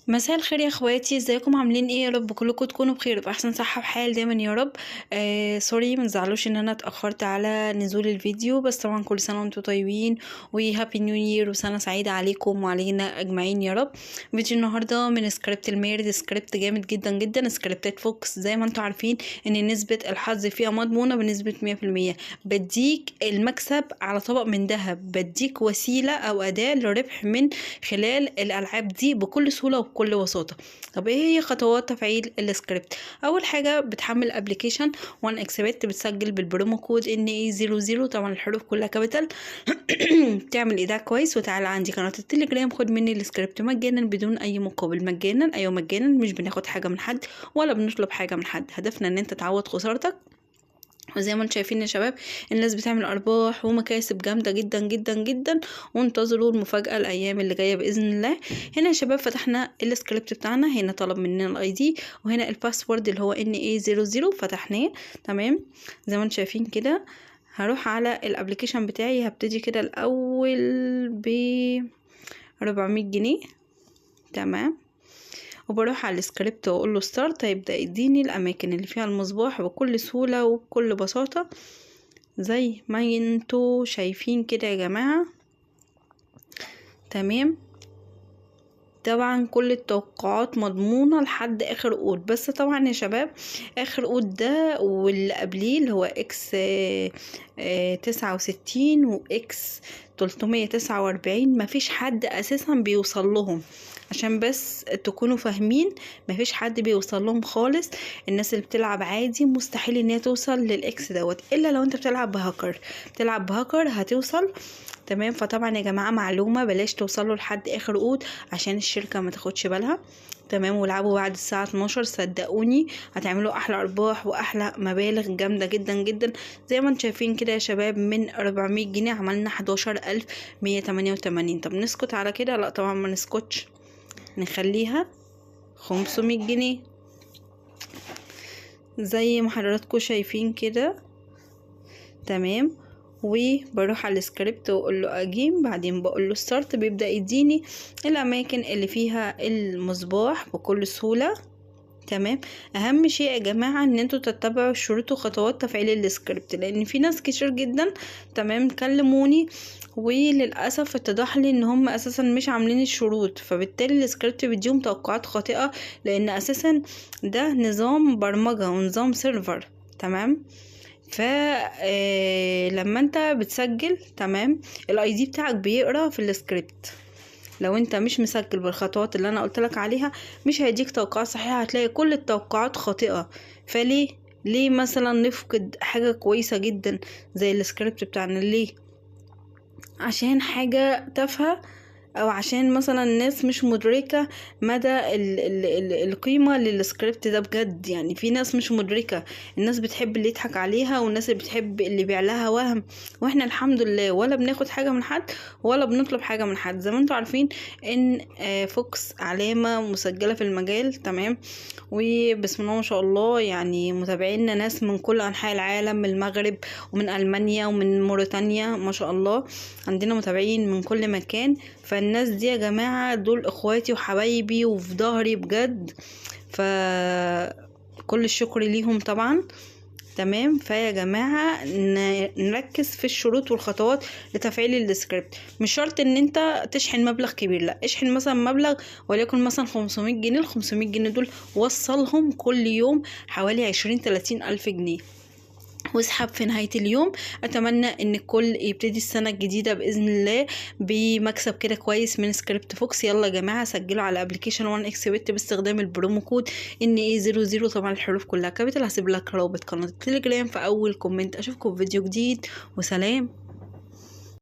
مساء الخير يا اخواتي، ازيكم؟ عاملين ايه؟ يا رب كلكم تكونوا بخير باحسن صحه وحال دايما يا رب. سوري ما تزعلوش ان انا اتاخرت على نزول الفيديو، بس طبعا كل سنه وانتم طيبين وهابي نيو يير وسنه سعيده عليكم وعلينا اجمعين يا رب. فيديو النهارده من سكريبت الميرد، سكريبت جامد جدا جدا. سكريبتات فوكس زي ما انتم عارفين ان نسبه الحظ فيها مضمونه بنسبه 100%. بديك المكسب على طبق من ذهب، بديك وسيله او اداه للربح من خلال الالعاب دي بكل سهوله وبكل بساطه. طب ايه هي خطوات تفعيل السكريبت؟ اول حاجه بتحمل ابلكيشن وان اكسبت، بتسجل بالبرومو كود NA00، طبعا الحروف كلها كابيتال. تعمل ايداع كويس وتعالى عندي قناه التليجرام، خد مني السكريبت مجانا بدون اي مقابل. مجانا، ايوه مجانا، مش بناخد حاجه من حد ولا بنطلب حاجه من حد. هدفنا ان انت تعوض خسارتك. وزي ما انتم شايفين يا شباب، الناس بتعمل ارباح ومكاسب جامده جدا جدا جدا، وانتظروا المفاجاه الايام اللي جايه باذن الله. هنا يا شباب فتحنا السكريبت بتاعنا، هنا طلب مننا الاي دي وهنا الباسورد اللي هو NA00 فتحناه. تمام زي ما انتم شايفين كده. هروح على الابليكيشن بتاعي، هبتدي كده الاول ب 400 جنيه. تمام، وبروح على السكريبت واقول له ستارت، هيبدا يديني الاماكن اللي فيها المصباح بكل سهوله وبكل بساطه زي ما انتوا شايفين كده يا جماعه. تمام، طبعا كل التوقعات مضمونة لحد اخر قود، بس طبعا يا شباب اخر قود ده واللي قبليه اللي هو اكس 69 واكس 349 مفيش حد اساسا بيوصل لهم، عشان بس تكونوا فاهمين. مفيش حد بيوصل لهم خالص. الناس اللي بتلعب عادي مستحيل ان هي توصل للاكس دوت، الا لو انت بتلعب بهاكر هتوصل. تمام، فطبعا يا جماعه معلومه، بلاش توصلوا لحد اخر قود عشان الشركه ما تاخدش بالها. تمام، والعبوا بعد الساعه 12، صدقوني هتعملوا احلى ارباح واحلى مبالغ جامده جدا جدا. زي ما انتم شايفين كده يا شباب، من 400 جنيه عملنا 11188. طب نسكت على كده؟ لا طبعا ما نسكتش، نخليها 500 جنيه زي ما حضراتكم شايفين كده. تمام، وبروح على السكريبت واقول له اجيم، بعدين بقول له ستارت، بيبدا يديني الاماكن اللي فيها المصباح بكل سهوله. تمام، اهم شيء يا جماعه ان انتوا تتبعوا شروط وخطوات تفعيل السكريبت، لان في ناس كتير جدا تمام كلموني وللاسف اتضح لي ان هم اساسا مش عاملين الشروط، فبالتالي السكريبت بيديهم توقعات خاطئه، لان اساسا ده نظام برمجه ونظام سيرفر. تمام، لما انت بتسجل تمام الاي دي بتاعك بيقرا في السكريبت. لو انت مش مسجل بالخطوات اللي انا قلتلك عليها مش هيديك توقعات صحيحة، هتلاقي كل التوقعات خاطئة. ليه مثلا نفقد حاجة كويسة جدا زي السكريبت بتاعنا؟ ليه؟ عشان حاجة تافهة، او عشان مثلا الناس مش مدركة مدى القيمة للسكريبت ده بجد. يعني في ناس مش مدركة، الناس بتحب اللي يضحك عليها والناس اللي بتحب اللي بيعلها وهم، واحنا الحمد لله ولا بناخد حاجة من حد ولا بنطلب حاجة من حد. زي ما انتوا عارفين ان فوكس علامة مسجلة في المجال. تمام، وبسم الله ما شاء الله يعني متابعينا ناس من كل انحاء العالم، من المغرب ومن المانيا ومن موريتانيا، ما شاء الله عندنا متابعين من كل مكان. فالناس دي يا جماعة دول اخواتي وحبايبي وفي ظهري بجد، فكل الشكر ليهم طبعا. تمام، فيا جماعة نركز في الشروط والخطوات لتفعيل السكريبت. مش شرط ان انت تشحن مبلغ كبير، لا اشحن مثلا مبلغ وليكن مثلا 500 جنيه. ال 500 جنيه دول وصلهم كل يوم حوالي 20-30 الف جنيه واسحب في نهاية اليوم. اتمنى ان الكل يبتدي السنة الجديدة باذن الله بمكسب كده كويس من سكريبت فوكس. يلا يا جماعة سجلوا على ابلكيشن 1 اكسبت باستخدام البرومو كود NA00، طبعا الحروف كلها كابيتال. هسيب لك رابط قناة التليجرام في اول كومنت. اشوفكم في فيديو جديد وسلام.